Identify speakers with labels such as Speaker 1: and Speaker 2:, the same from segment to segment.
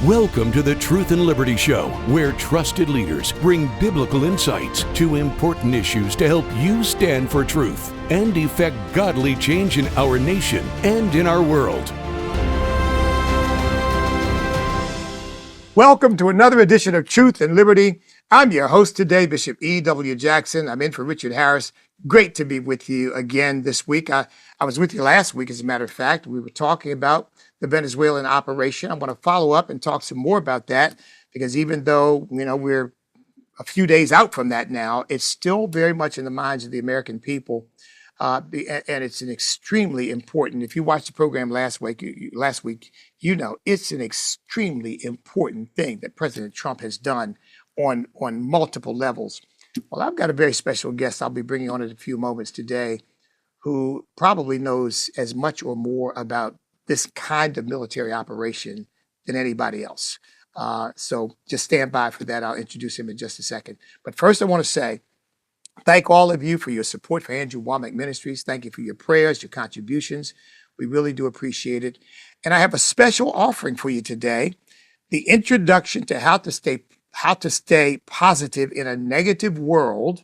Speaker 1: Welcome to the Truth and Liberty Show, where trusted leaders bring biblical insights to important issues to help you stand for truth and effect godly change in our nation and in our world.
Speaker 2: Welcome to another edition of Truth and Liberty. I'm your host today, Bishop E.W. Jackson. I'm in for Richard Harris. Great to be with you again this week. I was with you last week, as a matter of fact. We were talking about the Venezuelan operation. I want to follow up and talk some more about that, because even though, we're a few days out from that now, it's still very much in the minds of the American people. And it's an extremely important, if you watched the program last week, it's an extremely important thing that President Trump has done on multiple levels. Well, I've got a very special guest I'll be bringing on in a few moments today, who probably knows as much or more about this kind of military operation than anybody else. So just stand by for that. I'll introduce him in just a second. But first, I want to say, thank all of you for your support for Andrew Womack Ministries. Thank you for your prayers, your contributions. We really do appreciate it. And I have a special offering for you today: the introduction to how to stay positive in a negative world.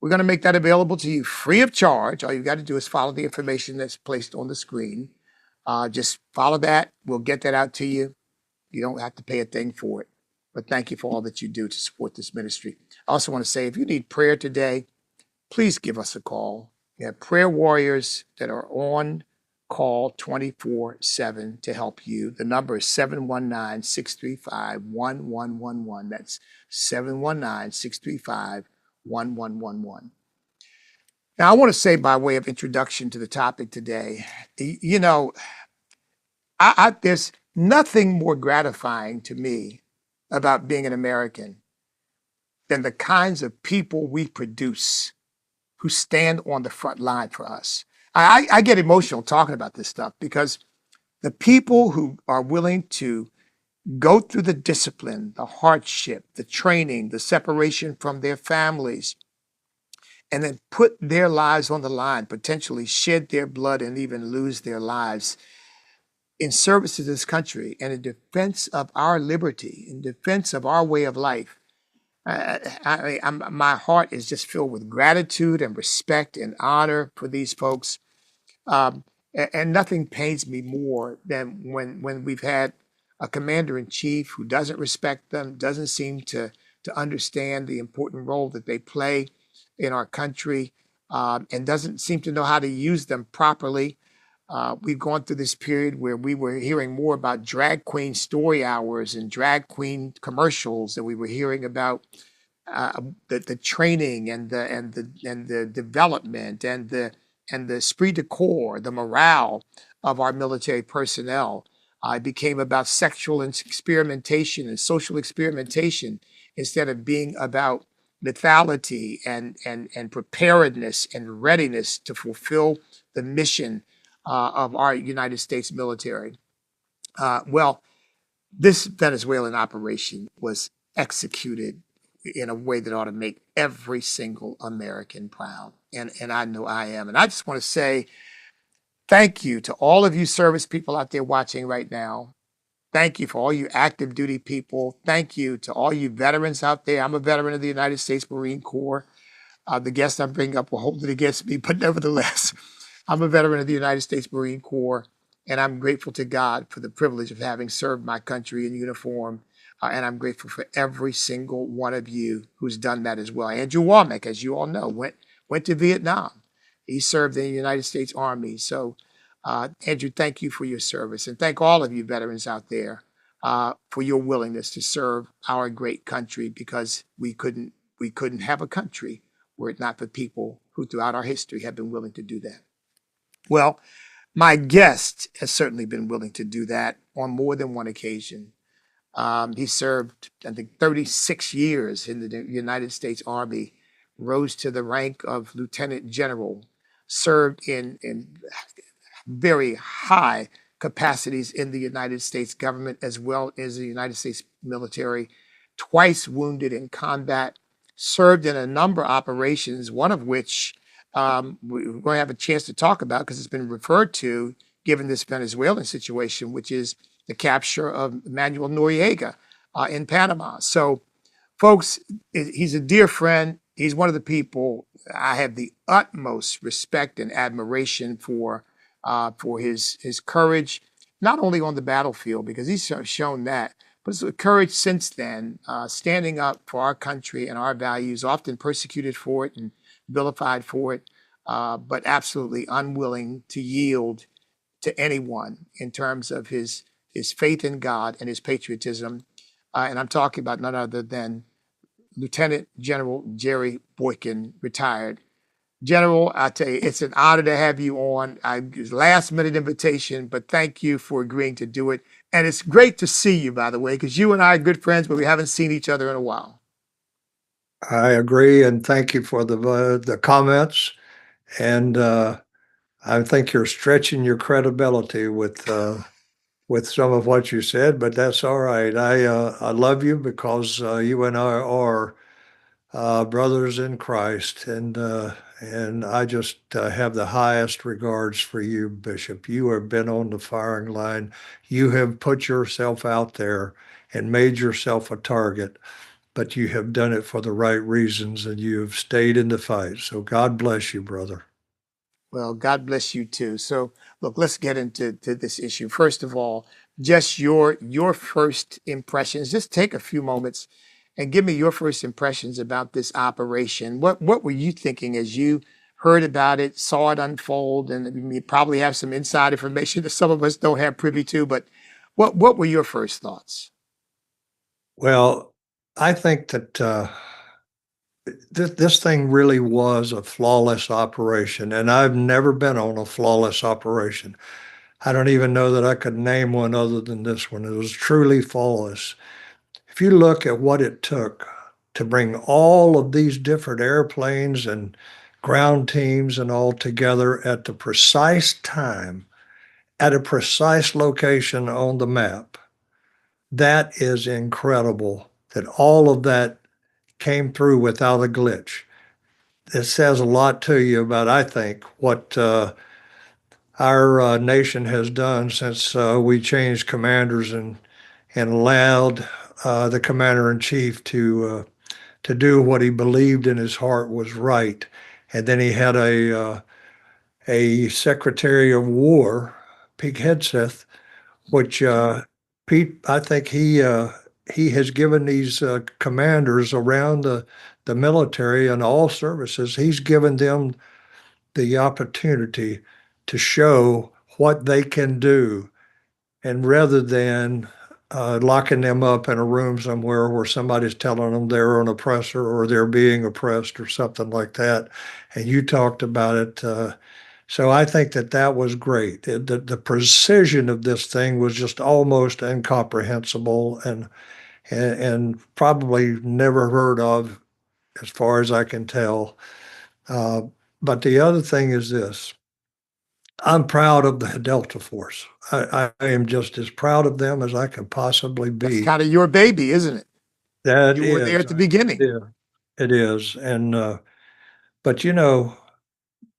Speaker 2: We're going to make that available to you free of charge. All you've got to do is follow the information that's placed on the screen. Just follow that. We'll get that out to you. You don't have to pay a thing for it. But thank you for all that you do to support this ministry. I also want to say, if you need prayer today, please give us a call. We have prayer warriors that are on call 24/7 to help you. The number is 719-635-1111. That's 719-635-1111. Now, I want to say, by way of introduction to the topic today, there's nothing more gratifying to me about being an American than the kinds of people we produce who stand on the front line for us. I get emotional talking about this stuff, because the people who are willing to go through the discipline, the hardship, the training, the separation from their families, and then put their lives on the line, potentially shed their blood and even lose their lives in service to this country and in defense of our liberty, in defense of our way of life. My heart is just filled with gratitude and respect and honor for these folks. And nothing pains me more than when we've had a commander-in-chief who doesn't respect them, doesn't seem to understand the important role that they play in our country, and doesn't seem to know how to use them properly. We've gone through this period where we were hearing more about drag queen story hours and drag queen commercials, and we were hearing about the training and the development and the esprit de corps, the morale of our military personnel. It became about sexual experimentation and social experimentation, instead of being about lethality and preparedness and readiness to fulfill the mission of our United States military. Well, this Venezuelan operation was executed in a way that ought to make every single American proud. And I know I am. And I just want to say thank you to all of you service people out there watching right now. Thank you for all you active duty people. Thank you to all you veterans out there. I'm a veteran of the United States Marine Corps. The guest I'm bringing up will hold it against me, but nevertheless, I'm a veteran of the United States Marine Corps, and I'm grateful to God for the privilege of having served my country in uniform. And I'm grateful for every single one of you who's done that as well. Andrew Womack, as you all know, went to Vietnam. He served in the United States Army. So, Andrew, thank you for your service. And thank all of you veterans out there for your willingness to serve our great country, because we couldn't have a country were it not for people who throughout our history have been willing to do that. Well, my guest has certainly been willing to do that on more than one occasion. He served, I think, 36 years in the United States Army, rose to the rank of lieutenant general, served in very high capacities in the United States government as well as the United States military, twice wounded in combat, served in a number of operations, one of which we're going to have a chance to talk about because it's been referred to given this Venezuelan situation, which is the capture of Manuel Noriega in Panama. So, folks, he's a dear friend. He's one of the people I have the utmost respect and admiration for his courage, not only on the battlefield because he's shown that, but his courage since then, standing up for our country and our values, often persecuted for it and vilified for it, but absolutely unwilling to yield to anyone in terms of his faith in God and his patriotism. And I'm talking about none other than Lieutenant General Jerry Boykin, retired. General, I tell you, it's an honor to have you on. Last minute invitation, but thank you for agreeing to do it. And it's great to see you, by the way, because you and I are good friends, but we haven't seen each other in a while.
Speaker 3: I agree, and thank you for the comments. And I think you're stretching your credibility with some of what you said, but that's all right. I love you because you and I are brothers in Christ, and I just have the highest regards for you, Bishop. You have been on the firing line. You have put yourself out there and made yourself a target, but you have done it for the right reasons, and you have stayed in the fight. So God bless you, brother.
Speaker 2: Well, God bless you too. So, look, let's get into this issue. First of all, just your first impressions. Just take a few moments and give me your first impressions about this operation. What were you thinking as you heard about it, saw it unfold, and you probably have some inside information that some of us don't have privy to. But what were your first thoughts?
Speaker 3: Well, I think that this thing really was a flawless operation, and I've never been on a flawless operation. I don't even know that I could name one other than this one. It was truly flawless. If you look at what it took to bring all of these different airplanes and ground teams and all together at the precise time, at a precise location on the map, that is incredible that all of that came through without a glitch. It says a lot to you about, I think, what our nation has done since we changed commanders and allowed the commander in chief to do what he believed in his heart was right. And then he had a Secretary of War, Pete Hegseth, which Pete, I think he has given these commanders around the military and all services, he's given them the opportunity to show what they can do. And rather than locking them up in a room somewhere where somebody's telling them they're an oppressor or they're being oppressed or something like that, and you talked about it. So I think that that was great. The precision of this thing was just almost incomprehensible and probably never heard of as far as I can tell. Uh, but the other thing is this. I'm proud of the Delta Force. I am just as proud of them as I can possibly
Speaker 2: That's
Speaker 3: be.
Speaker 2: kind of your baby, isn't it?
Speaker 3: That
Speaker 2: You were there
Speaker 3: is,
Speaker 2: at the beginning.
Speaker 3: yeah, it is. And but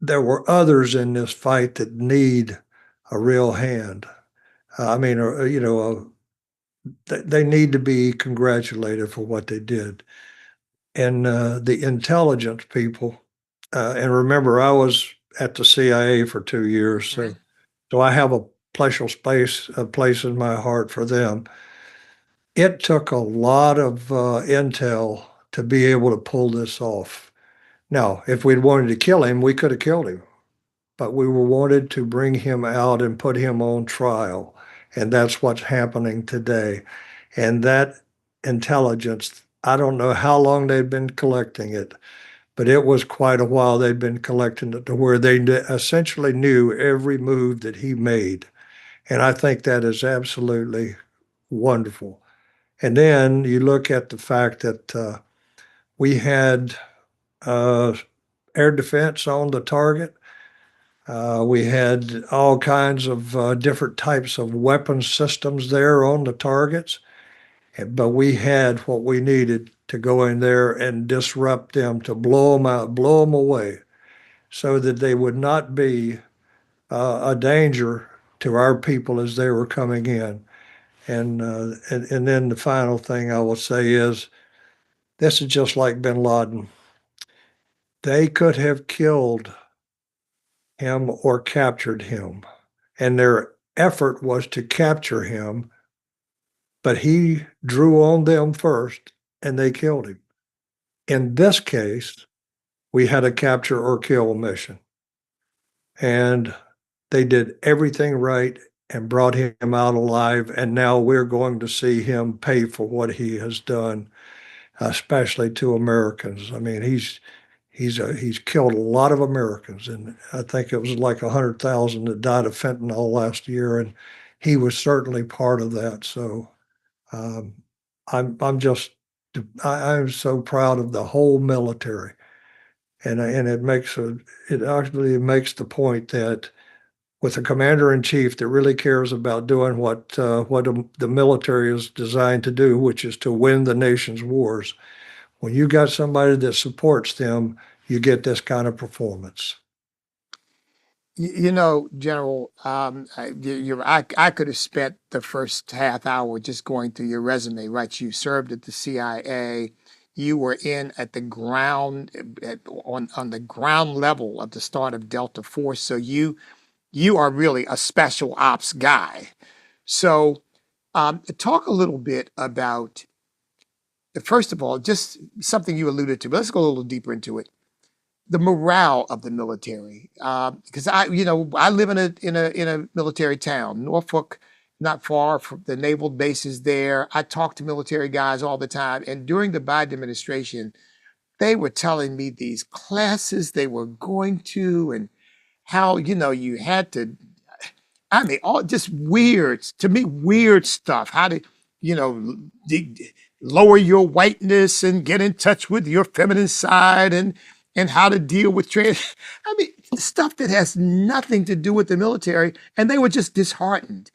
Speaker 3: there were others in this fight that need a real hand. I mean, they need to be congratulated for what they did. And the intelligence people, and remember, I was at the CIA for 2 years,
Speaker 2: Mhm.
Speaker 3: so I have a place in my heart for them. It took a lot of intel to be able to pull this off. Now, if we'd wanted to kill him, we could have killed him, but we were wanted to bring him out and put him on trial. And that's what's happening today. And that intelligence, I don't know how long they'd been collecting it, but it was quite a while they'd been collecting it to where they essentially knew every move that he made. And I think that is absolutely wonderful. And then you look at the fact that we had uh, air defense on the target. We had all kinds of different types of weapon systems there on the targets, but we had what we needed to go in there and disrupt them, to blow them out, blow them away, so that they would not be a danger to our people as they were coming in. And then the final thing I will say is, this is just like bin Laden. They could have killed him or captured him, and their effort was to capture him, but he drew on them first and they killed him. In this case, we had a capture or kill mission, and they did everything right and brought him out alive. And now we're going to see him pay for what he has done, especially to Americans. I mean, he's killed a lot of Americans, and I think it was like 100,000 that died of fentanyl last year, and he was certainly part of that. So um, I'm just I'm so proud of the whole military, and it actually makes the point that with a commander in chief that really cares about doing what the military is designed to do, which is to win the nation's wars. When you got somebody that supports them, you get this kind of performance.
Speaker 2: You know, General, I could have spent the first half hour just going through your resume, right? You served at the CIA. You were in at the ground, on the ground level of the start of Delta Force. So you are really a special ops guy. So talk a little bit about, first of all, just something you alluded to, but let's go a little deeper into it. The morale of the military, because I live in a military town, Norfolk, not far from the naval bases there. I talk to military guys all the time, and during the Biden administration, they were telling me these classes they were going to, and how you had to. I mean, all just weird, to me, weird stuff. How to, you know, lower your whiteness and get in touch with your feminine side, and how to deal with trans. I mean, stuff that has nothing to do with the military, and they were just disheartened.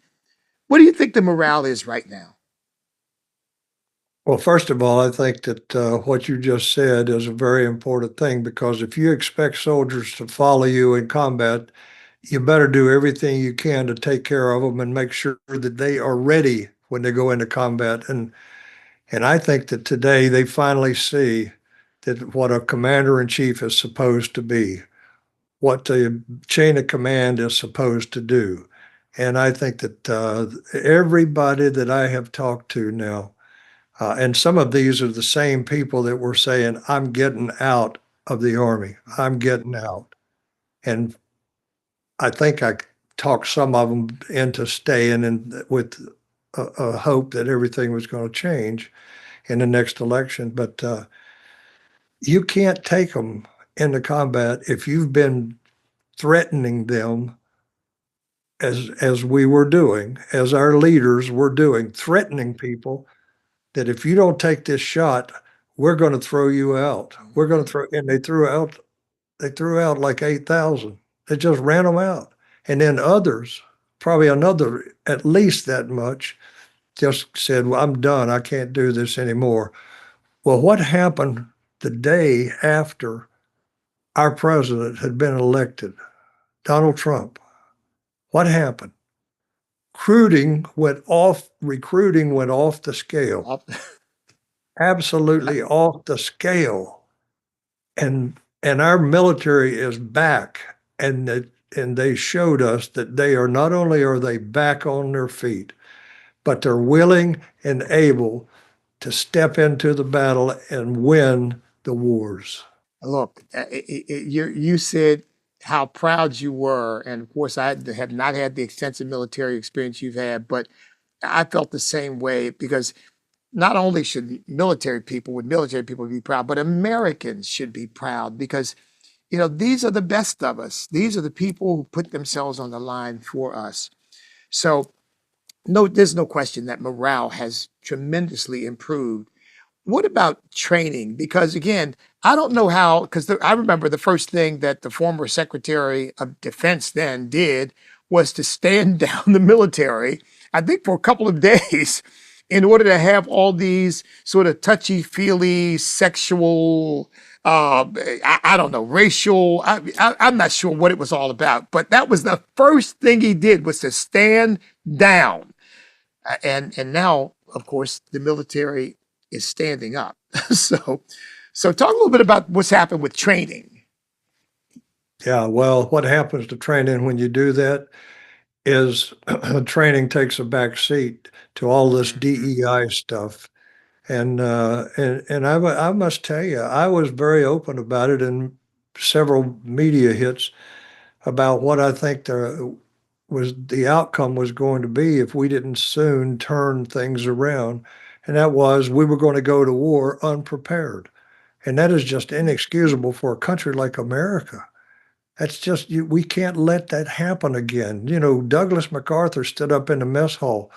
Speaker 2: What do you think the morale is right now?
Speaker 3: Well, first of all, I think that what you just said is a very important thing, because if you expect soldiers to follow you in combat, you better do everything you can to take care of them and make sure that they are ready when they go into combat. And I think that today they finally see that what a commander in chief is supposed to be, what the chain of command is supposed to do. And I think that everybody that I have talked to now, and some of these are the same people that were saying, I'm getting out of the Army, I'm getting out. And I think I talked some of them into staying, and with a hope that everything was going to change in the next election. But you can't take them into combat if you've been threatening them, as we were doing, as our leaders were doing, threatening people that if you don't take this shot, we're going to throw you out. We're going to throw, and they threw out like 8,000. They just ran them out. And then others, probably another, at least that much, just said, well, I'm done. I can't do this anymore. Well, what happened the day after our president had been elected, Donald Trump? What happened? Recruiting went off the scale, absolutely off the scale. And our military is back, and they showed us that they are, not only are they back on their feet, but they're willing and able to step into the battle and win the wars.
Speaker 2: Look, you said how proud you were, and of course, I have not had the extensive military experience you've had, but I felt the same way, because not only should military people be proud, but Americans should be proud, because these are the best of us. These are the people who put themselves on the line for us. So no, there's no question that morale has tremendously improved. What about training? Because again, I don't know how, because I remember the first thing that the former Secretary of Defense then did was to stand down the military, I think for a couple of days, in order to have all these sort of touchy-feely sexual, I don't know, racial, I'm not sure what it was all about, but that was the first thing he did, was to stand down. And now, of course, the military is standing up. So talk a little bit about what's happened with training.
Speaker 3: Yeah, well, what happens to training when you do that is training takes a back seat to all this DEI stuff. And I must tell you, I was very open about it in several media hits about what I think the outcome was going to be if we didn't soon turn things around. And that was we were going to go to war unprepared. And that is just inexcusable for a country like America. That's just, we can't let that happen again. You know, Douglas MacArthur stood up in the mess hall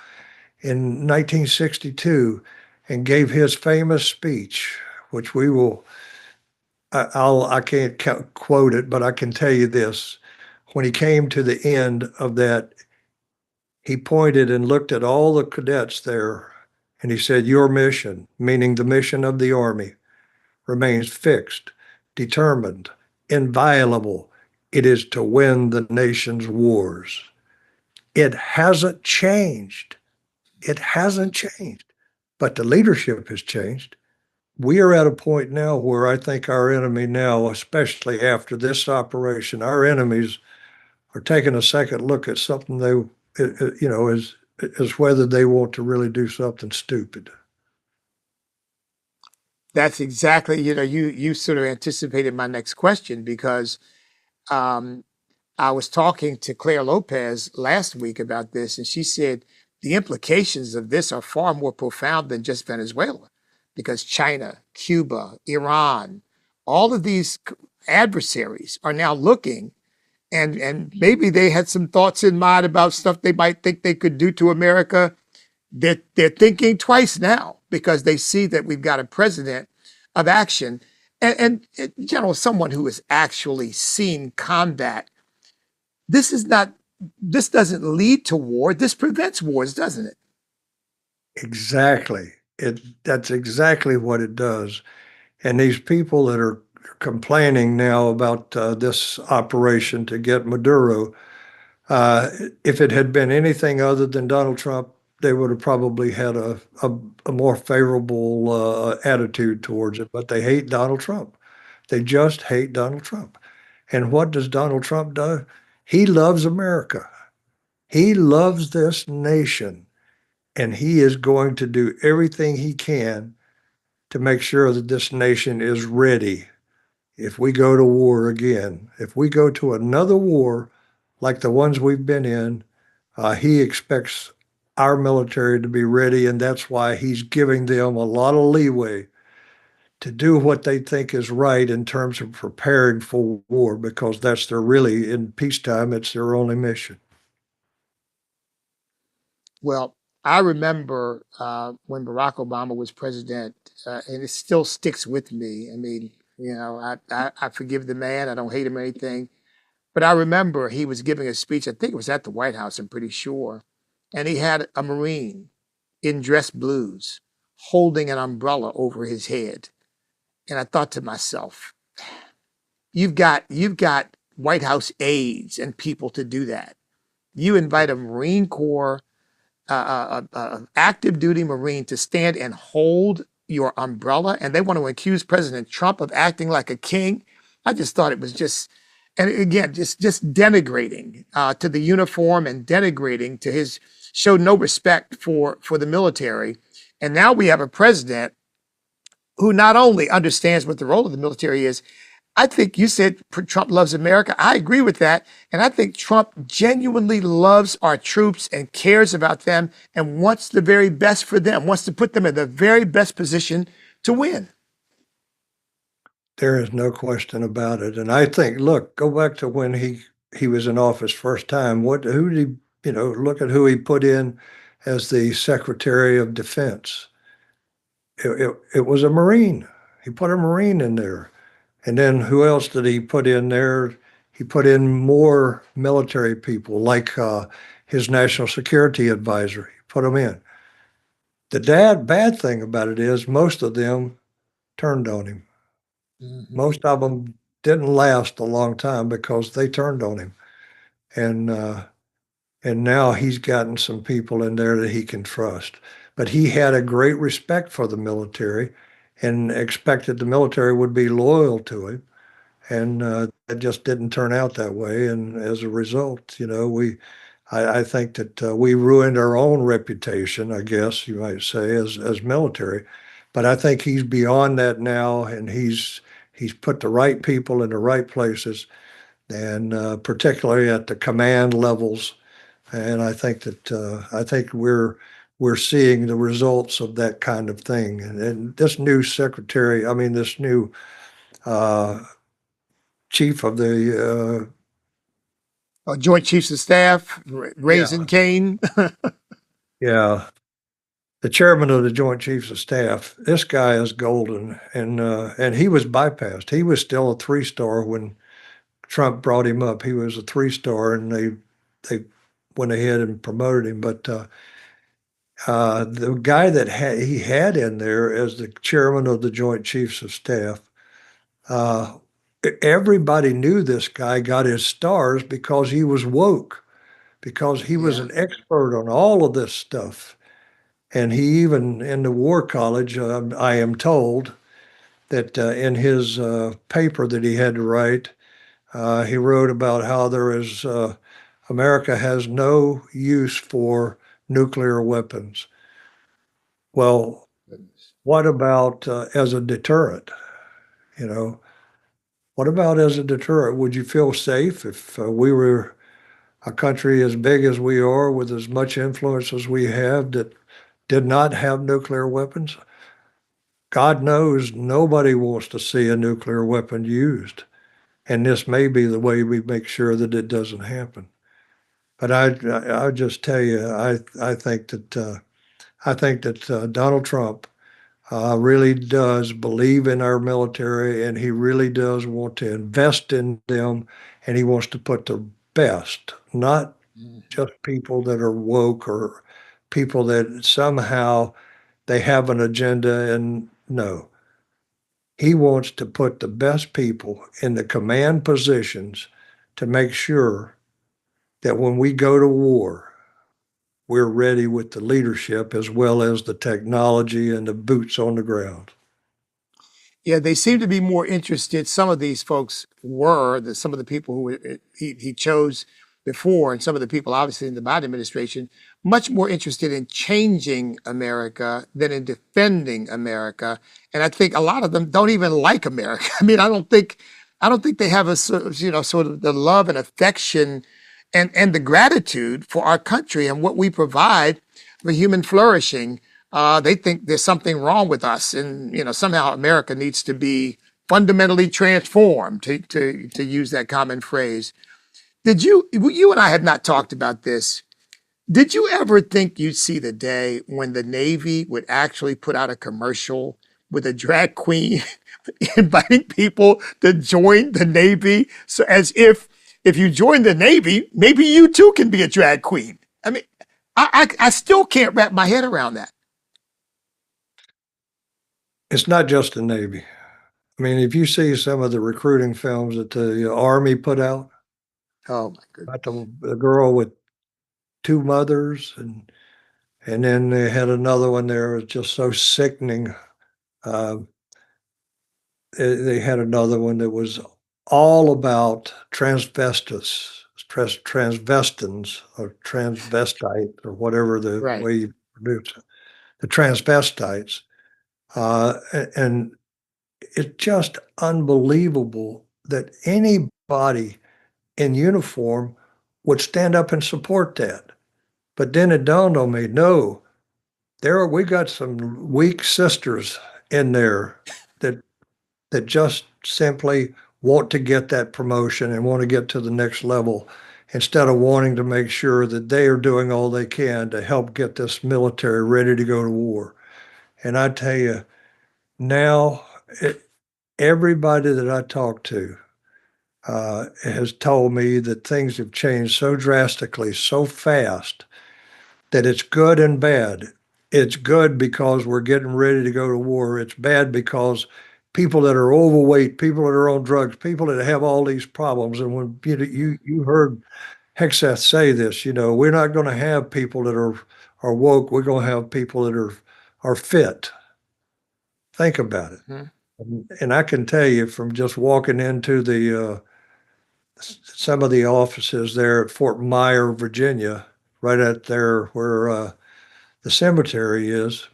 Speaker 3: in 1962 and gave his famous speech, which we will, I can't quote it, but I can tell you this. When he came to the end of that, he pointed and looked at all the cadets there and he said, "Your mission," meaning the mission of the Army, "remains fixed, determined, inviolable. It is to win the nation's wars." It hasn't changed. It hasn't changed, but the leadership has changed. We are at a point now where I think our enemy now, especially after this operation, our enemies are taking a second look at something as whether they want to really do something stupid.
Speaker 2: That's exactly, you sort of anticipated my next question because um, I was talking to Claire Lopez last week about this, and she said the implications of this are far more profound than just Venezuela, because China, Cuba, Iran, all of these adversaries are now looking, and maybe they had some thoughts in mind about stuff they might think they could do to America. They're thinking twice now because they see that we've got a president of action, and someone who has actually seen combat. This is not, this doesn't lead to war. This prevents wars, doesn't it?
Speaker 3: Exactly. That's exactly what it does. And these people that are complaining now about this operation to get Maduro, uh, if it had been anything other than Donald Trump, they would have probably had a more favorable attitude towards it. But they hate Donald Trump. They just hate Donald Trump. And what does Donald Trump do? He loves America. He loves this nation. And he is going to do everything he can to make sure that this nation is ready if we go to war again. If we go to another war like the ones we've been in, he expects our military to be ready, and that's why he's giving them a lot of leeway to do what they think is right in terms of preparing for war, because that's their really, in peacetime, it's their only mission.
Speaker 2: Well, I remember when Barack Obama was president, and it still sticks with me. I mean, I forgive the man. I don't hate him or anything. But I remember he was giving a speech. I think it was at the White House, I'm pretty sure. And he had a Marine in dress blues holding an umbrella over his head. And I thought to myself, you've got White House aides and people to do that. You invite a Marine Corps, active duty Marine to stand and hold your umbrella, and they want to accuse President Trump of acting like a king. I just thought it was just, and again, just denigrating to the uniform and denigrating to his, showed no respect for the military. And now we have a president who not only understands what the role of the military is. I think you said Trump loves America. I agree with that. And I think Trump genuinely loves our troops and cares about them and wants the very best for them, wants to put them in the very best position to win.
Speaker 3: There is no question about it. And I think, look, go back to when he was in office first time. Who did he, look at who he put in as the Secretary of Defense. It was a Marine. He put a Marine in there. And then who else did he put in there? He put in more military people, like his national security advisor. He put them in. The bad thing about it is most of them turned on him. Most of them didn't last a long time because they turned on him. And And now he's gotten some people in there that he can trust. But he had a great respect for the military and expected the military would be loyal to him. And it just didn't turn out that way. And as a result, I think that we ruined our own reputation, I guess you might say, as military. But I think he's beyond that now, and he's put the right people in the right places, and particularly at the command levels. And I think we're seeing the results of that kind of thing. And this new secretary, I mean, this new uh, chief of the
Speaker 2: Joint Chiefs of Staff,
Speaker 3: yeah
Speaker 2: Raising Cane.
Speaker 3: yeah the chairman of the Joint Chiefs of Staff. This guy is golden, and he was bypassed. He was still a 3-star when Trump brought him up. He was a 3-star, and they went ahead and promoted him. But the guy that he had in there as the chairman of the Joint Chiefs of Staff, uh, everybody knew this guy got his stars because he was woke, because he was
Speaker 2: Yeah.
Speaker 3: an expert on all of this stuff. And he even, in the War College, I am told that in his paper that he had to write, he wrote about how America has no use for nuclear weapons. Well, what about as a deterrent? You know, what about as a deterrent? Would you feel safe if we were a country as big as we are, with as much influence as we have, that did not have nuclear weapons? God knows nobody wants to see a nuclear weapon used. And this may be the way we make sure that it doesn't happen. But I just tell you, I think that Donald Trump really does believe in our military, and he really does want to invest in them, and he wants to put the best, not just people that are woke or people that somehow they have an agenda. And no, he wants to put the best people in the command positions to make sure that when we go to war, we're ready with the leadership as well as the technology and the boots on the ground.
Speaker 2: Yeah, they seem to be more interested. Some of these folks were some of the people who he chose before, and some of the people obviously in the Biden administration, much more interested in changing America than in defending America. And I think a lot of them don't even like America. I mean, I don't think they have sort of the love and affection and the gratitude for our country and what we provide for human flourishing. They think there's something wrong with us, and somehow America needs to be fundamentally transformed. To use that common phrase. Did you and I had not talked about this? Did you ever think you'd see the day when the Navy would actually put out a commercial with a drag queen inviting people to join the Navy? So as if you join the Navy, maybe you too can be a drag queen. I mean, I still can't wrap my head around that.
Speaker 3: It's not just the Navy. I mean, if you see some of the recruiting films that the Army put out,
Speaker 2: Oh my
Speaker 3: about
Speaker 2: goodness.
Speaker 3: the girl with 2 mothers, and then they had another one there was just so sickening. Uh, they had another one that was all about transvestins, or transvestite, or whatever the
Speaker 2: Right.
Speaker 3: way you pronounce it, the transvestites. And it's just unbelievable that anybody in uniform would stand up and support that. But then it dawned on me, no, we got some weak sisters in there that just simply want to get that promotion and want to get to the next level, instead of wanting to make sure that they are doing all they can to help get this military ready to go to war. And I tell you, now everybody that I talk to has told me that things have changed so drastically, so fast, that it's good and bad. It's good because we're getting ready to go to war. It's bad because people that are overweight, people that are on drugs, people that have all these problems. And when you heard Hexeth say this, we're not going to have people that are woke. We're going to have people that are fit. Think about it. And I can tell you from just walking into some of the offices there at Fort Myer, Virginia, right out there where the cemetery is,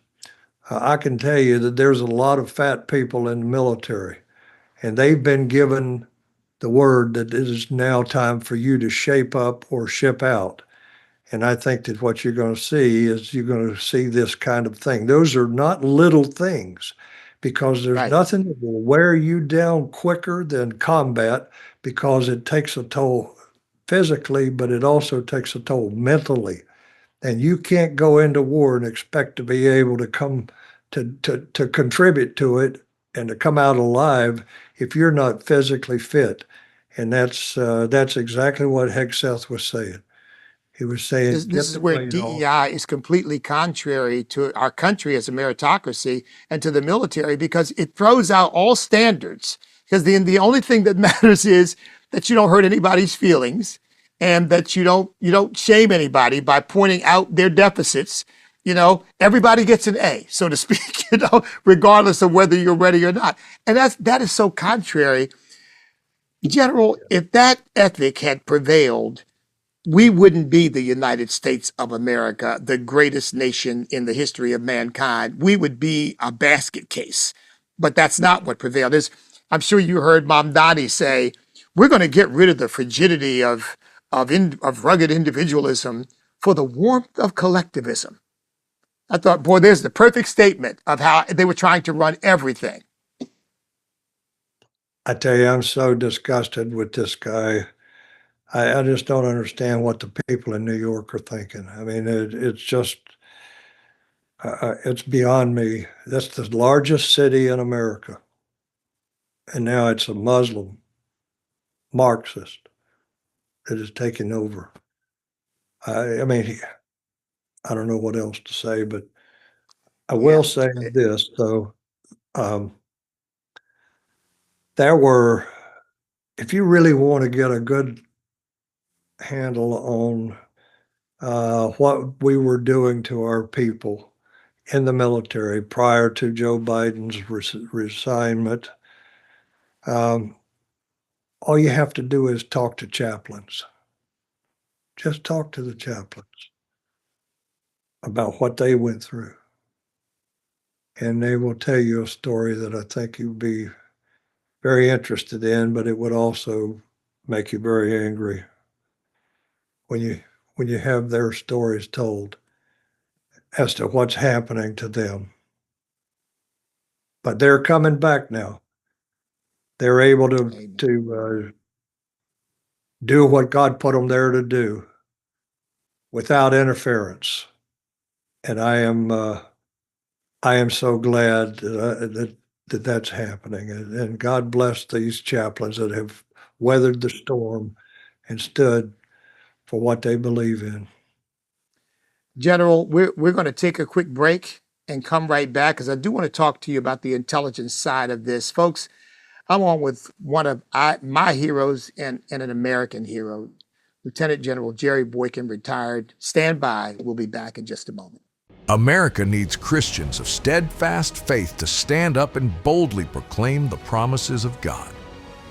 Speaker 3: I can tell you that there's a lot of fat people in the military, and they've been given the word that it is now time for you to shape up or ship out. And I think that what you're going to see is you're going to see this kind of thing. Those are not little things, because there's nothing that will wear you down quicker than combat, because it takes a toll physically, but it also takes a toll mentally. And you can't go into war and expect to be able to come to contribute to it and to come out alive if you're not physically fit. And that's exactly what Hegseth was saying. He was saying,
Speaker 2: this is where DEI is completely contrary to our country as a meritocracy and to the military, because it throws out all standards. Because the only thing that matters is that you don't hurt anybody's feelings, and that you don't shame anybody by pointing out their deficits. Everybody gets an A, so to speak, regardless of whether you're ready or not. And that is so contrary. General, if that ethic had prevailed, we wouldn't be the United States of America, the greatest nation in the history of mankind. We would be a basket case. But that's not what prevailed. I'm sure you heard Mamdani say, we're going to get rid of the frigidity of rugged individualism for the warmth of collectivism. I thought, boy, there's the perfect statement of how they were trying to run everything.
Speaker 3: I tell you, I'm so disgusted with this guy. I just don't understand what the people in New York are thinking. I mean, it's just, it's beyond me. That's the largest city in America. And now it's a Muslim Marxist that is taking over. I mean, I don't know what else to say, but I will say this, though. If you really want to get a good handle on what we were doing to our people in the military prior to Joe Biden's resignment, all you have to do is talk to chaplains. Just talk to the chaplains about what they went through. And they will tell you a story that I think you'd be very interested in, but it would also make you very angry when you have their stories told as to what's happening to them. But they're coming back now. They're able to do what God put them there to do without interference. And I am so glad that that's happening. And God bless these chaplains that have weathered the storm and stood for what they believe in.
Speaker 2: General, we're going to take a quick break and come right back, because I do want to talk to you about the intelligence side of this. Folks, I'm on with one of my heroes and an American hero, Lieutenant General Jerry Boykin, retired. Stand by. We'll be back in just a moment.
Speaker 4: America needs Christians of steadfast faith to stand up and boldly proclaim the promises of God.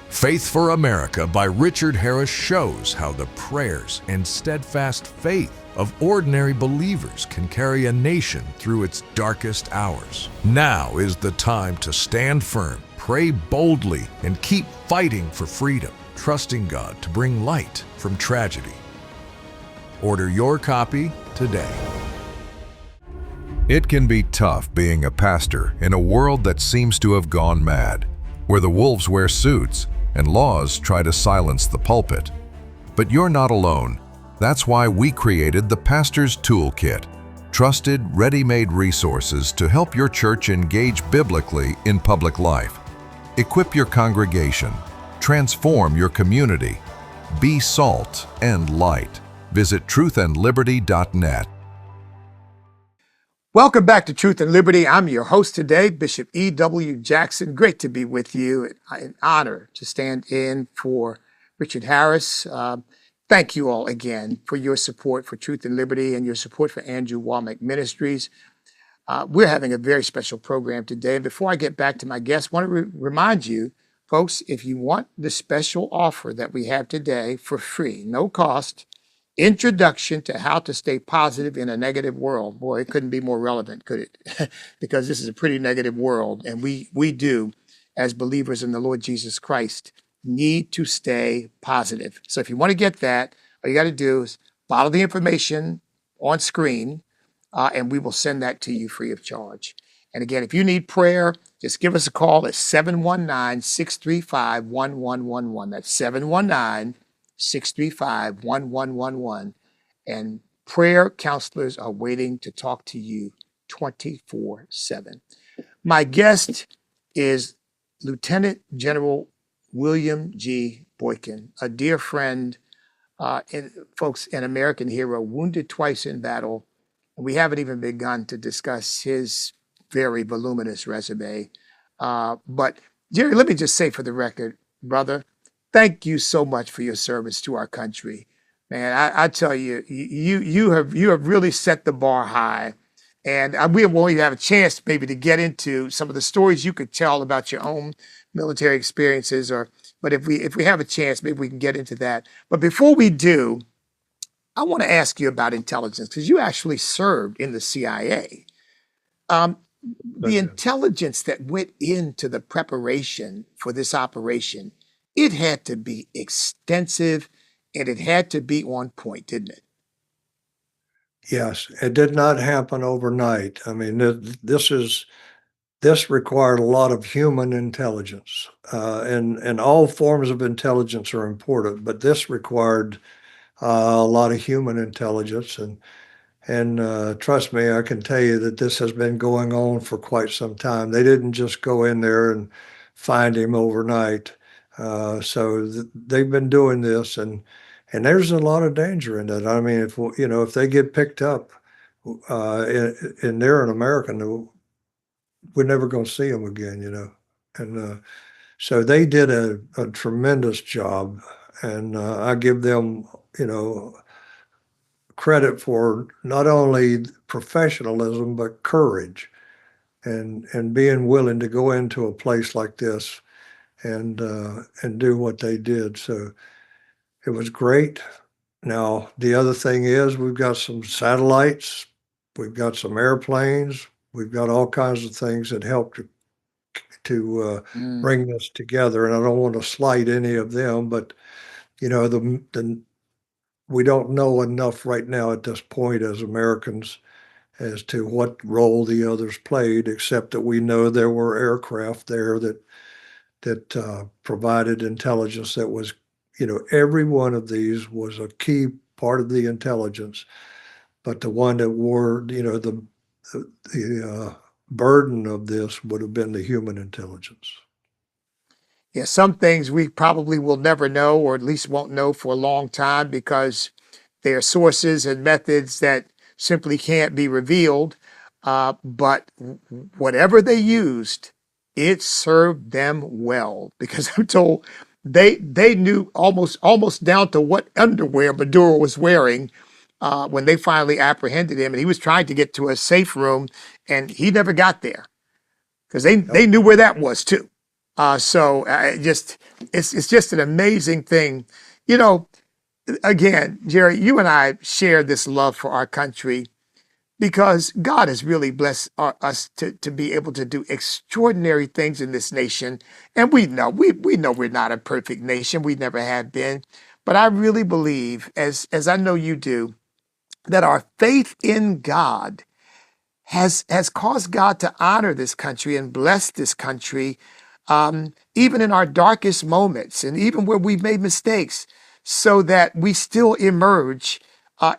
Speaker 4: Faith for America by Richard Harris shows how the prayers and steadfast faith of ordinary believers can carry a nation through its darkest hours. Now is the time to stand firm, pray boldly, and keep fighting for freedom, trusting God to bring light from tragedy. Order your copy today.
Speaker 5: It can be tough being a pastor in a world that seems to have gone mad, where the wolves wear suits and laws try to silence the pulpit. But you're not alone. That's why we created the Pastor's Toolkit, trusted, ready-made resources to help your church engage biblically in public life. Equip your congregation, transform your community, be salt and light. Visit truthandliberty.net.
Speaker 2: Welcome back to Truth and Liberty. I'm your host today, Bishop E.W. Jackson. Great to be with you. An honor to stand in for Richard Harris. thank you all again for your support for Truth and Liberty and your support for Andrew Womack Ministries. We're having a very special program today. And before I get back to my guests, I want to remind you, folks, if you want the special offer that we have today for free, no cost, Introduction to How to Stay Positive in a Negative World. Boy, it couldn't be more relevant, could it? Because this is a pretty negative world. And we do, as believers in the Lord Jesus Christ, need to stay positive. So if you want to get that, all you got to do is follow the information on screen, and we will send that to you free of charge. And again, if you need prayer, just give us a call at 719-635-1111. That's 719-635-1111. And prayer counselors are waiting to talk to you 24/7. My guest is Lieutenant General William G. Boykin, a dear friend, folks, an American hero, wounded twice in battle. We haven't even begun to discuss his very voluminous resume. But Jerry, let me just say for the record, brother, thank you so much for your service to our country. Man, I tell you, you have really set the bar high. And we won't even have a chance maybe to get into some of the stories you could tell about your own military experiences, but if we have a chance, maybe we can get into that. But before we do, I want to ask you about intelligence, because you actually served in the CIA. The intelligence that went into the preparation for this operation, it had to be extensive and it had to be on point, didn't it?
Speaker 3: Yes, it did not happen overnight. I mean, this required a lot of human intelligence, and all forms of intelligence are important, but this required a lot of human intelligence, and trust me, I can tell you that this has been going on for quite some time. They didn't just go in there and find him overnight. So they've been doing this, and there's a lot of danger in it. I mean, if they get picked up, and they're an American, we're never going to see them again. And so they did a tremendous job, and I give them, credit for not only professionalism but courage, and being willing to go into a place like this and do what they did. So it was great. Now, the other thing is we've got some satellites, we've got some airplanes, we've got all kinds of things that help to bring this together. And I don't want to slight any of them, but we don't know enough right now at this point as Americans as to what role the others played, except that we know there were aircraft there that provided intelligence that was, every one of these was a key part of the intelligence. But the one that wore, the burden of this would have been the human intelligence.
Speaker 2: Yeah, some things we probably will never know, or at least won't know for a long time, because there are sources and methods that simply can't be revealed. But whatever they used, it served them well, because I'm told they knew almost down to what underwear Maduro was wearing when they finally apprehended him, and he was trying to get to a safe room, and he never got there because they knew where that was too. It's just an amazing thing. Again, Jerry, you and I share this love for our country because God has really blessed us to be able to do extraordinary things in this nation. And we know we're not a perfect nation. We never have been. But I really believe, as I know you do, that our faith in God has caused God to honor this country and bless this country, even in our darkest moments and even where we've made mistakes, so that we still emerge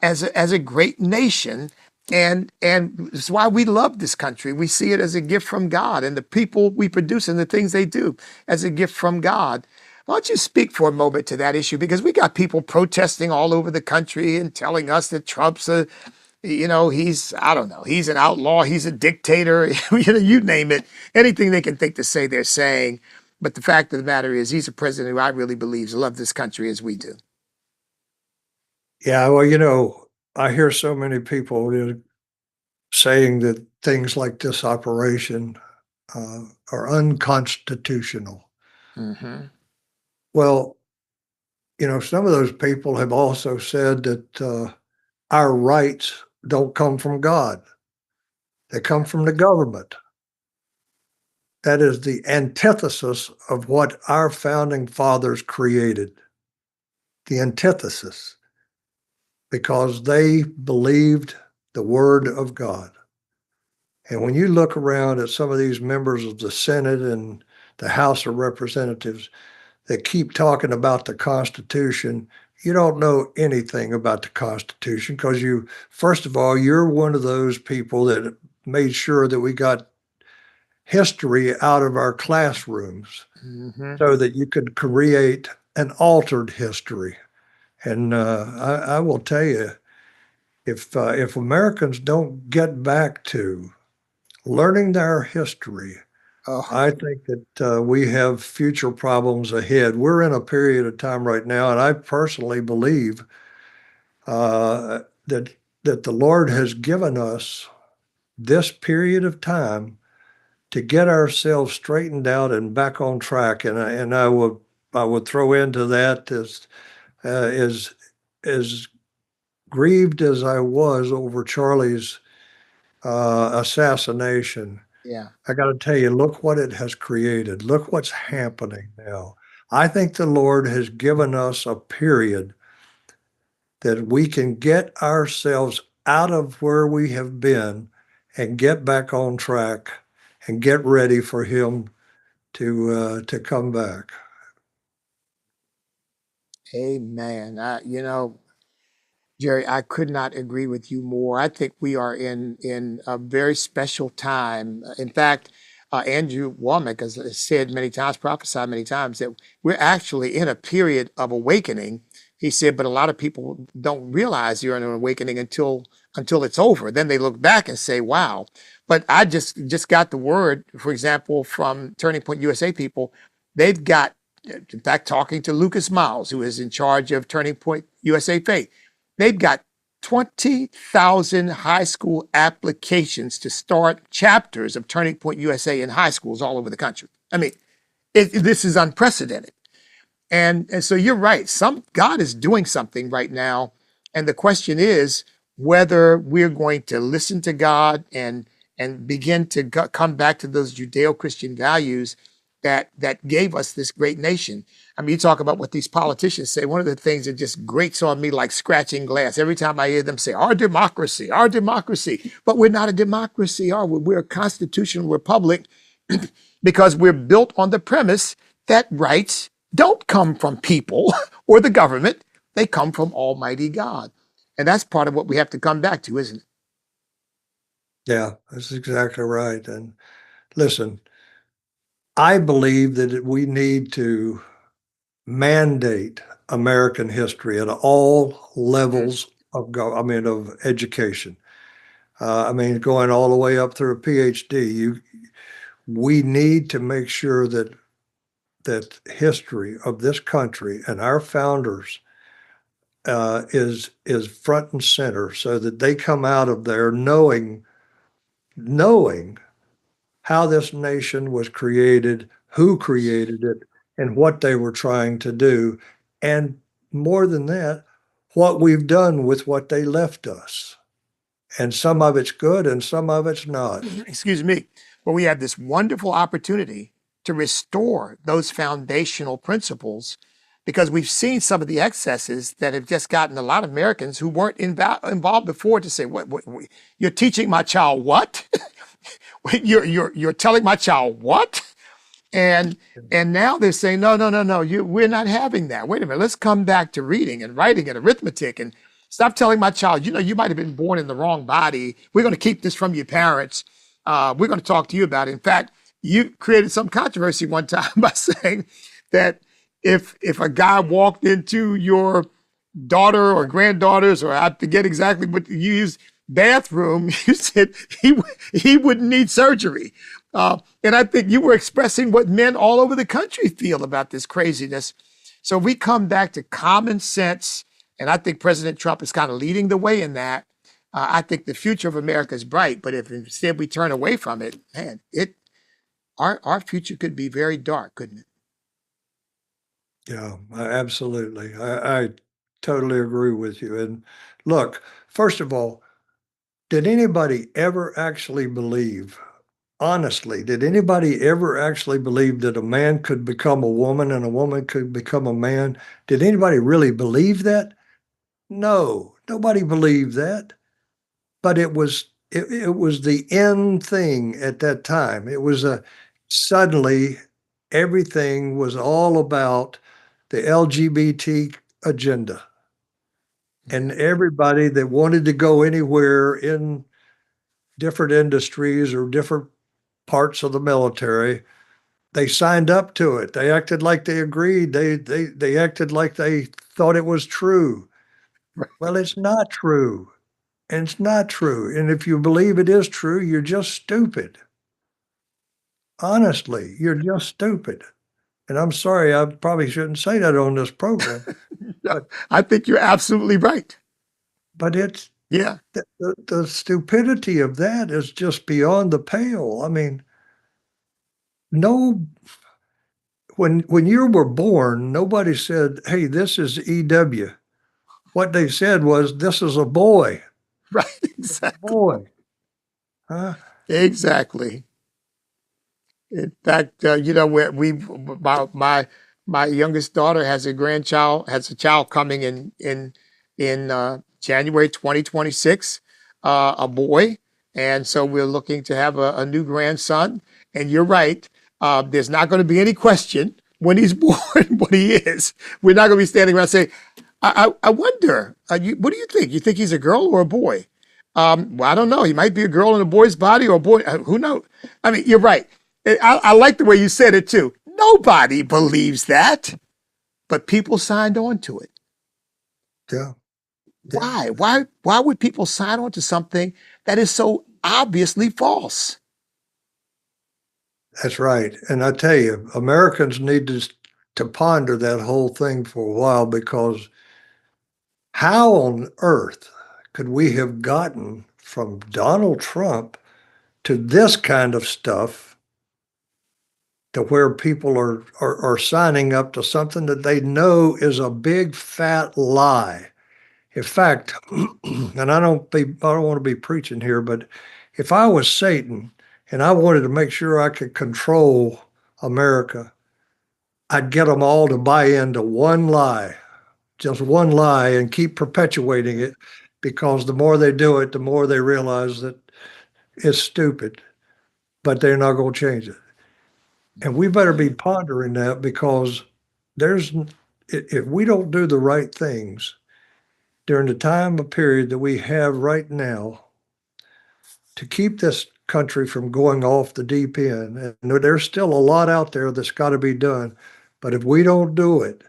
Speaker 2: as a great nation. And it's why we love this country. We see it as a gift from God, and the people we produce and the things they do as a gift from God. Why don't you speak for a moment to that issue? Because we got people protesting all over the country and telling us that Trump's he's an outlaw, he's a dictator, you name it. Anything they can think to say, they're saying. But the fact of the matter is, he's a president who I really believe loves this country as we do.
Speaker 3: Yeah, well, I hear so many people saying that things like this operation are unconstitutional.
Speaker 2: Hmm.
Speaker 3: Well, some of those people have also said that our rights don't come from God, they come from the government. That is the antithesis of what our founding fathers created, the antithesis, because they believed the word of God. And when you look around at some of these members of the Senate and the House of Representatives that keep talking about the Constitution, you don't know anything about the Constitution because first of all, you're one of those people that made sure that we got history out of our classrooms
Speaker 2: Hmm.
Speaker 3: so that you could create an altered history. And I will tell you, if Americans don't get back to learning their history,
Speaker 2: Oh,
Speaker 3: I think that we have future problems ahead. We're in a period of time right now, and I personally believe that the Lord has given us this period of time to get ourselves straightened out and back on track. And I would throw into that as grieved as I was over Charlie's assassination.
Speaker 2: yeah.
Speaker 3: I got to tell you, look what it has created. Look what's happening now. I think the Lord has given us a period that we can get ourselves out of where we have been and get back on track and get ready for Him to come back.
Speaker 2: Amen. Jerry, I could not agree with you more. I think we are in a very special time. In fact, Andrew Womack has said many times, prophesied many times, that we're actually in a period of awakening. He said, but a lot of people don't realize you're in an awakening until it's over. Then they look back and say, "Wow!" But I just got the word, for example, from Turning Point USA people. They've got, in fact, talking to Lucas Miles, who is in charge of Turning Point USA Faith. They've got 20,000 high school applications to start chapters of Turning Point USA in high schools all over the country. I mean, this is unprecedented. And so you're right. God is doing something right now. And the question is whether we're going to listen to God and begin to come back to those Judeo-Christian values that gave us this great nation. I mean, you talk about what these politicians say. One of the things that just grates on me like scratching glass every time I hear them say, our democracy, our democracy. But we're not a democracy, are we? We're a constitutional republic because we're built on the premise that rights don't come from people or the government. They come from Almighty God. And that's part of what we have to come back to, isn't it?
Speaker 3: Yeah, that's exactly right. And listen, I believe that we need to mandate American history at all
Speaker 2: Mm.
Speaker 3: levels of education. Going all the way up through a PhD. We need to make sure that history of this country and our founders is front and center, so that they come out of there knowing how this nation was created, who created it, and what they were trying to do, and more than that, what we've done with what they left us. And some of it's good, and some of it's not.
Speaker 2: Excuse me. But we have this wonderful opportunity to restore those foundational principles because we've seen some of the excesses that have just gotten a lot of Americans who weren't involved before to say, what you're teaching my child what? You're telling my child what? And now they're saying, no, no, no, no, we're not having that. Wait a minute, let's come back to reading and writing and arithmetic and stop telling my child, you might have been born in the wrong body. We're going to keep this from your parents. We're going to talk to you about it. In fact, you created some controversy one time by saying that if a guy walked into your daughter or granddaughters, or I forget exactly what you used, bathroom, you said he wouldn't need surgery. And I think you were expressing what men all over the country feel about this craziness. So we come back to common sense And I think President Trump is kind of leading the way in that. I think the future of America is bright, but if instead we turn away from it, man, our future could be very dark, couldn't it?
Speaker 3: Yeah, absolutely. I totally agree with you. And look, first of all, did anybody ever actually believe, honestly, did anybody ever actually believe that a man could become a woman and a woman could become a man? Did anybody really believe that? No, nobody believed that. But it was the end thing at that time. It was a suddenly everything was all about the LGBT agenda. And everybody that wanted to go anywhere in different industries or different parts of the military, they signed up to it. They acted like they agreed. They acted like they thought it was true. Well, it's not true. And it's not true. And if you believe it is true, you're just stupid. Honestly, you're just stupid. And I'm sorry, I probably shouldn't say that on this program,
Speaker 2: Yeah,
Speaker 3: but
Speaker 2: I think you're absolutely right.
Speaker 3: it's
Speaker 2: Yeah,
Speaker 3: the stupidity of that is just beyond the pale. I mean, no, when you were born, nobody said, "Hey, this is EW." What they said was, "This is a boy,
Speaker 2: right. Exactly.
Speaker 3: boy." Huh?
Speaker 2: Exactly. In fact, my youngest daughter has a child coming in January 2026, a boy, and so we're looking to have a new grandson. And you're right, there's not going to be any question when he's born what he is. We're not going to be standing around saying, "I wonder, what do you think? You think he's a girl or a boy?" Well, I don't know. He might be a girl in a boy's body or a boy. Who knows? I mean, you're right. I like the way you said it too. Nobody believes that, but people signed on to it.
Speaker 3: Yeah, yeah.
Speaker 2: Why? Why would people sign on to something that is so obviously false?
Speaker 3: That's right. And I tell you, Americans need to ponder that whole thing for a while because how on earth could we have gotten from Donald Trump to this kind of stuff to where people are signing up to something that they know is a big fat lie? In fact, and I don't want to be preaching here, but if I was Satan and I wanted to make sure I could control America, I'd get them all to buy into one lie, just one lie, and keep perpetuating it because the more they do it, the more they realize that it's stupid, but they're not going to change it. And we better be pondering that because there's, if we don't do the right things during the time of period that we have right now to keep this country from going off the deep end, and there's still a lot out there that's got to be done. But if we don't do it,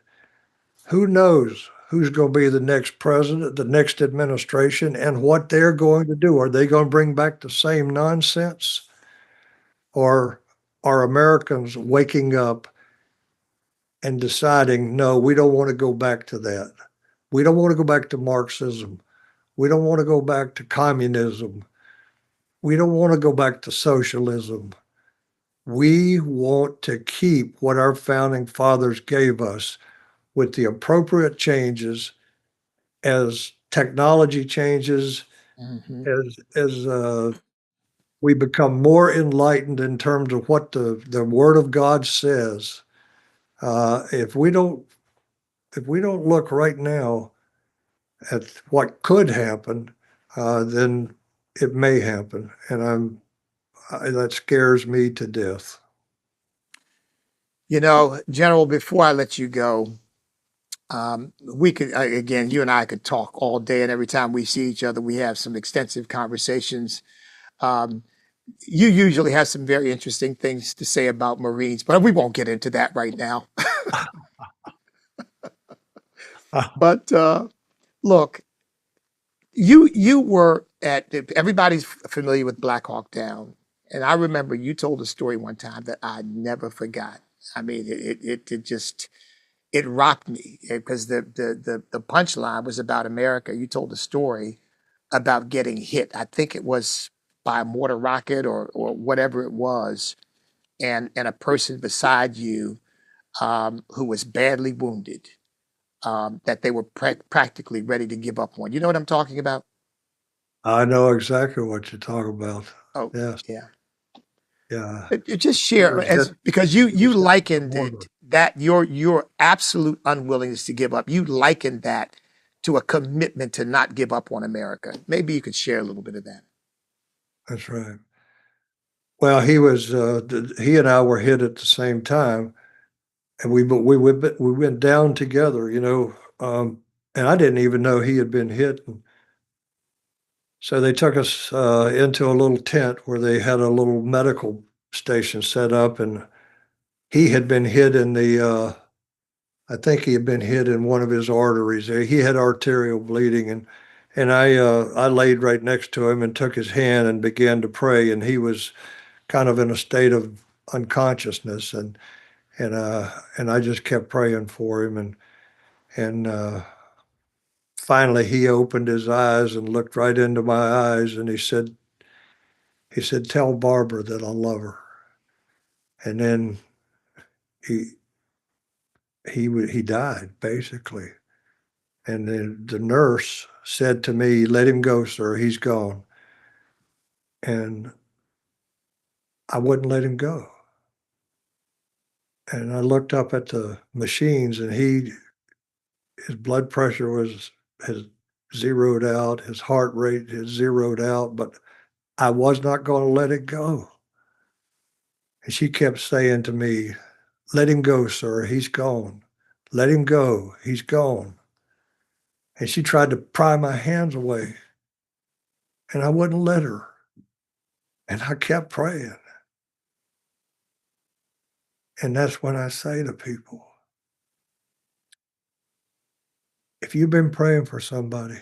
Speaker 3: who knows who's going to be the next president, the next administration, and what they're going to do? Are they going to bring back the same nonsense? Or are Americans waking up and deciding, no, we don't want to go back to that? We don't want to go back to Marxism. We don't want to go back to communism. We don't want to go back to socialism. We want to keep what our founding fathers gave us with the appropriate changes as technology changes,
Speaker 2: Mm-hmm.
Speaker 3: as we become more enlightened in terms of what the Word of God says. If we don't look right now at what could happen, then it may happen, and that scares me to death.
Speaker 2: You know, General, before I let you go, we could, again, you and I could talk all day, and every time we see each other, we have some extensive conversations. Um, you usually have some very interesting things to say about Marines, but we won't get into that right now. But look, you were at, everybody's familiar with Black Hawk Down, and I remember you told a story one time that I never forgot. I mean, it just it rocked me because the punchline was about America. You told a story about getting hit. I think it was by a mortar rocket or whatever it was, and a person beside you who was badly wounded, that they were practically ready to give up on. You know what I'm talking about?
Speaker 3: I know exactly what you're talking about.
Speaker 2: Oh,
Speaker 3: Yes,
Speaker 2: yeah.
Speaker 3: yeah.
Speaker 2: Just
Speaker 3: He
Speaker 2: share
Speaker 3: was hit.
Speaker 2: as because you
Speaker 3: He was hit with a
Speaker 2: likened
Speaker 3: mortar.
Speaker 2: it that your absolute unwillingness to give up. You likened that to a commitment to not give up on America. Maybe you could share a little bit of that.
Speaker 3: That's right. Well, he and I were hit at the same time, and we went down together, and I didn't even know he had been hit. And so they took us into a little tent where they had a little medical station set up, and he had been hit in I think he had been hit in one of his arteries. He had arterial bleeding, and I laid right next to him and took his hand and began to pray, and he was kind of in a state of unconsciousness, and I just kept praying for him, and finally he opened his eyes and looked right into my eyes, and he said, "Tell Barbara that I love her." And then he he died basically. And then the nurse said to me, "Let him go, sir. He's gone." And I wouldn't let him go. And I looked up at the machines, and his blood pressure has zeroed out, his heart rate is zeroed out, but I was not going to let it go. And she kept saying to me, "Let him go, sir. He's gone. Let him go. He's gone." And she tried to pry my hands away, and I wouldn't let her. And I kept praying. And that's when I say to people, if you've been praying for somebody,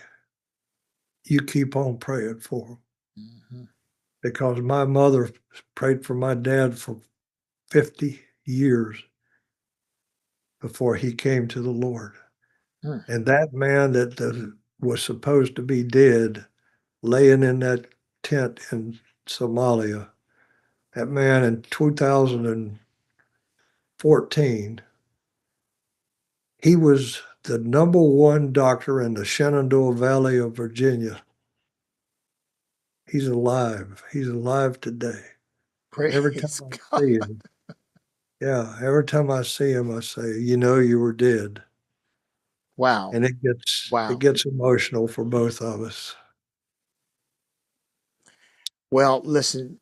Speaker 3: you keep on praying for them.
Speaker 2: Mhm.
Speaker 3: Because my mother prayed for my dad for 50 years before he came to the Lord.
Speaker 2: Mm.
Speaker 3: And that man that was supposed to be dead, laying in that tent in Somalia, that man in 2014, he was the number one doctor in the Shenandoah Valley of Virginia. He's alive. He's alive today. Every time
Speaker 2: Praise
Speaker 3: I
Speaker 2: God.
Speaker 3: see him, yeah, every time I see him, I say, you were dead.
Speaker 2: Wow.
Speaker 3: And it
Speaker 2: Wow.
Speaker 3: gets emotional for both of us.
Speaker 2: Well, listen,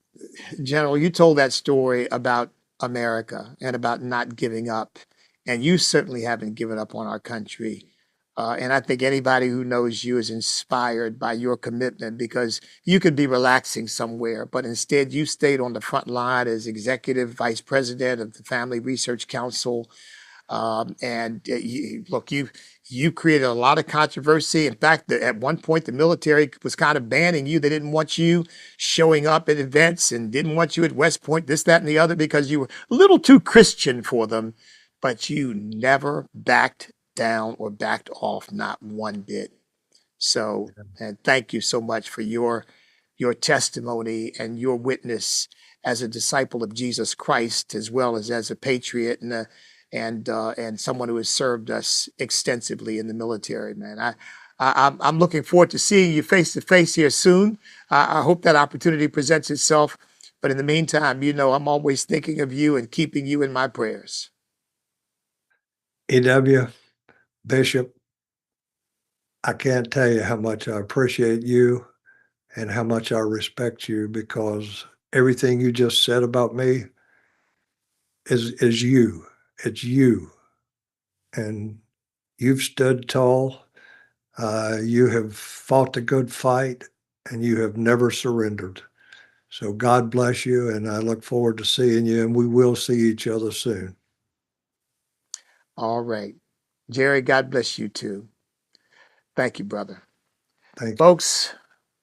Speaker 2: General, you told that story about America and about not giving up, and you certainly haven't given up on our country. And I think anybody who knows you is inspired by your commitment because you could be relaxing somewhere, but instead you stayed on the front line as executive vice president of the Family Research Council. And look, you created a lot of controversy. In fact, at one point, the military was kind of banning you. They didn't want you showing up at events and didn't want you at West Point, this, that, and the other, because you were a little too Christian for them. But you never backed down or backed off, not one bit. So, and thank you so much for your testimony and your witness as a disciple of Jesus Christ, as well as a patriot and someone who has served us extensively in the military. Man, I'm looking forward to seeing you face to face here soon. I hope that opportunity presents itself. But in the meantime, I'm always thinking of you and keeping you in my prayers.
Speaker 3: EW, Bishop, I can't tell you how much I appreciate you and how much I respect you because everything you just said about me is you. It's you. And you've stood tall. You have fought the good fight and you have never surrendered. So God bless you. And I look forward to seeing you, and we will see each other soon.
Speaker 2: All right. Jerry, God bless you too. Thank you, brother.
Speaker 3: Thank you.
Speaker 2: Folks,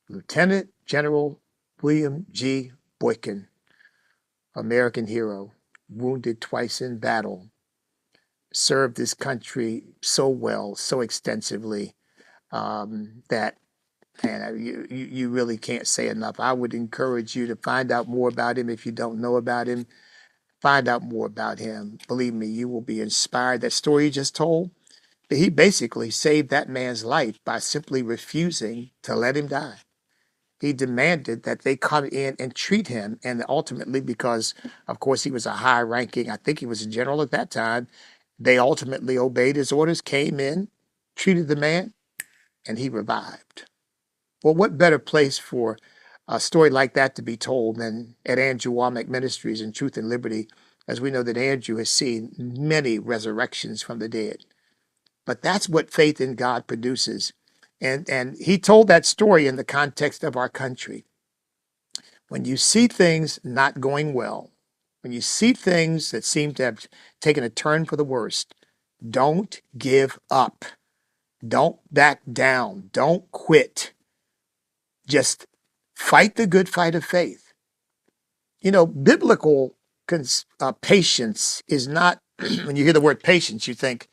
Speaker 2: Lieutenant General William G. Boykin, American hero, wounded twice in battle, served this country so well, so extensively, that, man, you really can't say enough. I would encourage you to find out more about him if you don't know about him. Find out more about him. Believe me, you will be inspired. That story you just told, he basically saved that man's life by simply refusing to let him die. He demanded that they come in and treat him. And ultimately, because, of course, he was a high ranking, I think he was a general at that time, they ultimately obeyed his orders, came in, treated the man, and he revived. Well, what better place for a story like that to be told than at Andrew Womack Ministries in Truth and Liberty, as we know that Andrew has seen many resurrections from the dead. But that's what faith in God produces. And he told that story in the context of our country. When you see things not going well, when you see things that seem to have taken a turn for the worst, don't give up. Don't back down. Don't quit. Just fight the good fight of faith. You know, biblical patience is not, when you hear the word patience, you think,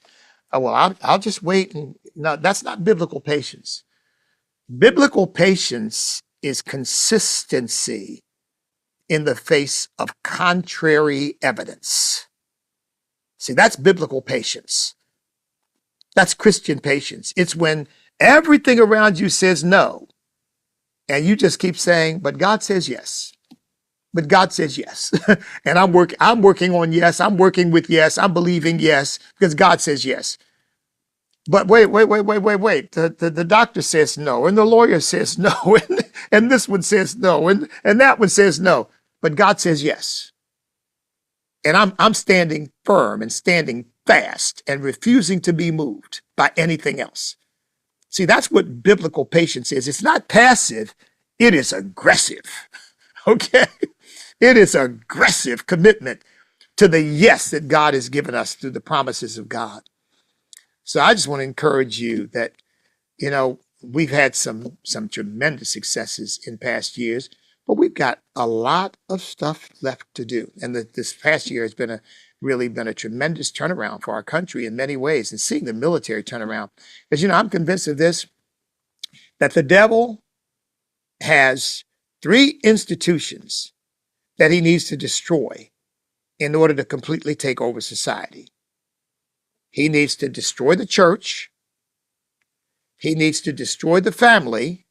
Speaker 2: oh, well, I'll just wait. And no, that's not biblical patience. Biblical patience is consistency in the face of contrary evidence. See, that's biblical patience. That's Christian patience. It's when everything around you says no, and you just keep saying, but God says yes. But God says yes. And I'm working on yes. I'm working with yes. I'm believing yes, because God says yes. But wait. The doctor says no, and the lawyer says no, and this one says no, and that one says no. But God says yes. And I'm standing firm and standing fast and refusing to be moved by anything else. See, that's what biblical patience is. It's not passive, it is aggressive. Okay? It is aggressive commitment to the yes that God has given us through the promises of God. So I just want to encourage you that, you know, we've had some tremendous successes in past years, but we've got a lot of stuff left to do. And this past year has really been a tremendous turnaround for our country in many ways, and seeing the military turnaround. Because, you know, I'm convinced of this, that the devil has 3 institutions that he needs to destroy in order to completely take over society. He needs to destroy the church, he needs to destroy the family,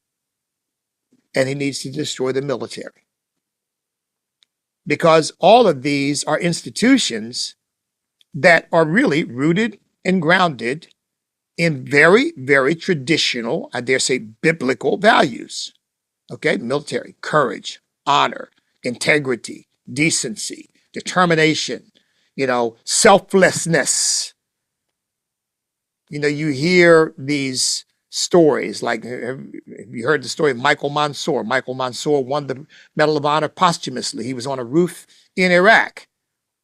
Speaker 2: and he needs to destroy the military. Because all of these are institutions that are really rooted and grounded in very, very traditional, I dare say, biblical values. Okay, military, courage, honor, integrity, decency, determination, you know, selflessness. You know, you hear these stories, like, have you heard the story of Michael Mansour? Michael Mansour won the Medal of Honor posthumously. He was on a roof in Iraq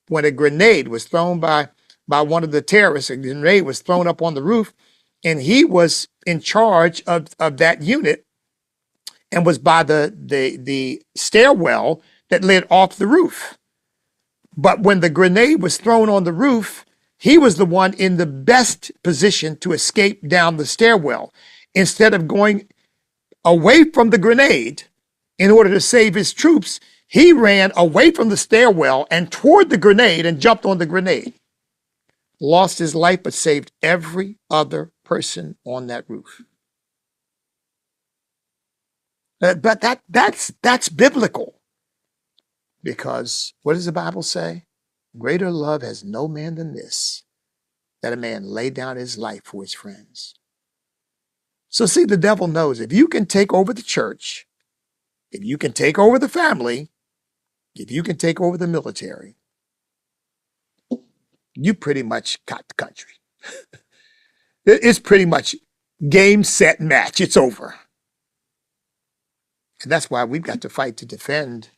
Speaker 2: when a grenade was thrown by one of the terrorists. A grenade was thrown up on the roof, and he was in charge of that unit and was by the stairwell that led off the roof. But when the grenade was thrown on the roof, he was the one in the best position to escape down the stairwell. Instead of going away from the grenade in order to save his troops, he ran away from the stairwell and toward the grenade and jumped on the grenade. Lost his life, but saved every other person on that roof. But that's biblical. Because what does the Bible say? Greater love has no man than this, that a man lay down his life for his friends. So see, the devil knows if you can take over the church, if you can take over the family, if you can take over the military, you pretty much got the country. It's pretty much game, set, match. It's over. And that's why we've got to fight to defend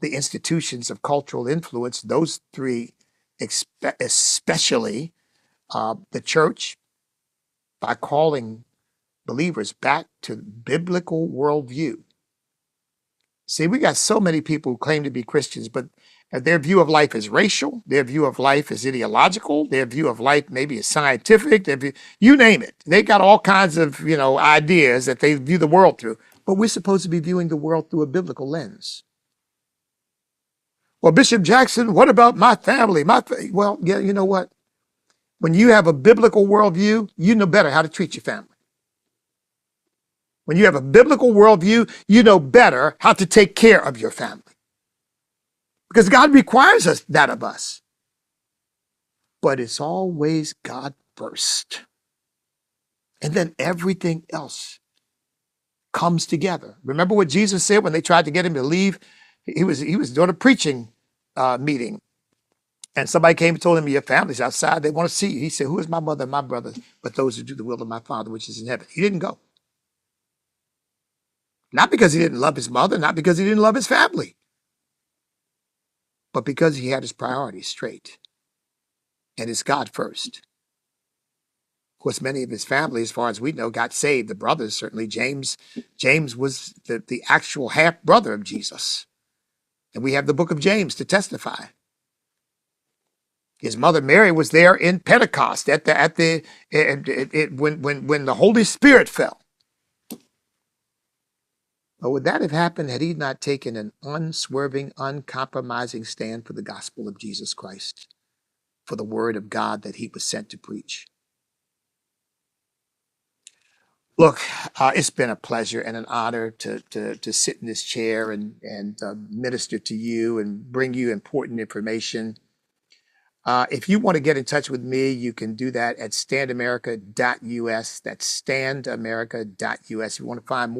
Speaker 2: the institutions of cultural influence, those 3, especially the church, by calling believers back to biblical worldview. See, we got so many people who claim to be Christians, but their view of life is racial. Their view of life is ideological. Their view of life maybe is scientific. You name it. They got all kinds of, ideas that they view the world through. But we're supposed to be viewing the world through a biblical lens. Well, Bishop Jackson, what about my family? Well, yeah, you know what? When you have a biblical worldview, you know better how to treat your family. When you have a biblical worldview, you know better how to take care of your family. Because God requires that of us. But it's always God first. And then everything else comes together. Remember what Jesus said when they tried to get him to leave? He was doing a preaching meeting. And somebody came and told him, your family's outside. They want to see you. He said, who is my mother and my brothers but those who do the will of my Father, which is in heaven? He didn't go. Not because he didn't love his mother, not because he didn't love his family, but because he had his priorities straight. And it's God first. Of course, many of his family, as far as we know, got saved. The brothers, certainly James was the actual half-brother of Jesus. And we have the book of James to testify. His mother Mary was there in Pentecost when the Holy Spirit fell. But would that have happened had he not taken an unswerving, uncompromising stand for the gospel of Jesus Christ, for the word of God that he was sent to preach? Look, it's been a pleasure and an honor to sit in this chair and minister to you and bring you important information. If you want to get in touch with me, you can do that at standamerica.us. That's standamerica.us. If you want to find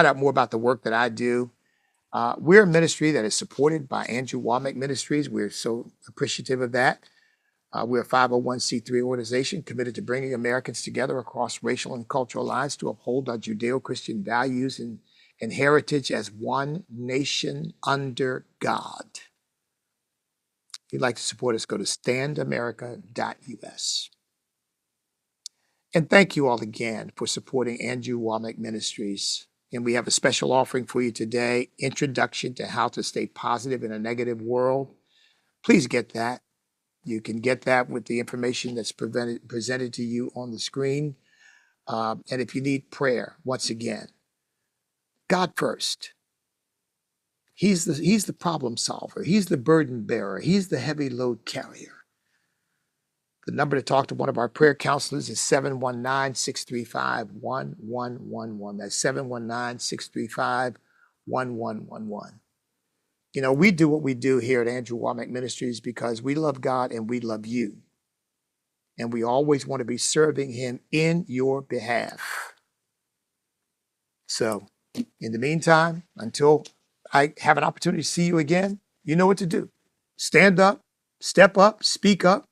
Speaker 2: out more about the work that I do. We're a ministry that is supported by Andrew Womack Ministries. We're so appreciative of that. We're a 501c3 organization committed to bringing Americans together across racial and cultural lines to uphold our Judeo-Christian values and heritage as one nation under God. If you'd like to support us, go to standamerica.us. And thank you all again for supporting Andrew Womack Ministries. And we have a special offering for you today, Introduction to How to Stay Positive in a Negative World. Please get that. You can get that with the information that's presented to you on the screen. And if you need prayer, once again, God first. He's the problem solver. He's the burden bearer. He's the heavy load carrier. The number to talk to one of our prayer counselors is 719-635-1111. That's 719-635-1111. You know, we do what we do here at Andrew Womack Ministries because we love God and we love you. And we always want to be serving him in your behalf. So, in the meantime, until I have an opportunity to see you again, you know what to do. Stand up, step up, speak up,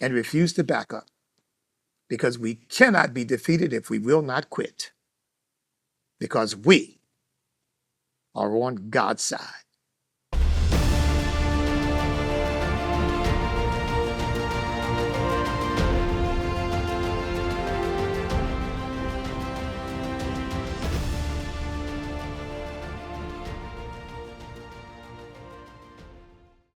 Speaker 2: and refuse to back up. Because we cannot be defeated if we will not quit. Because we are on God's side.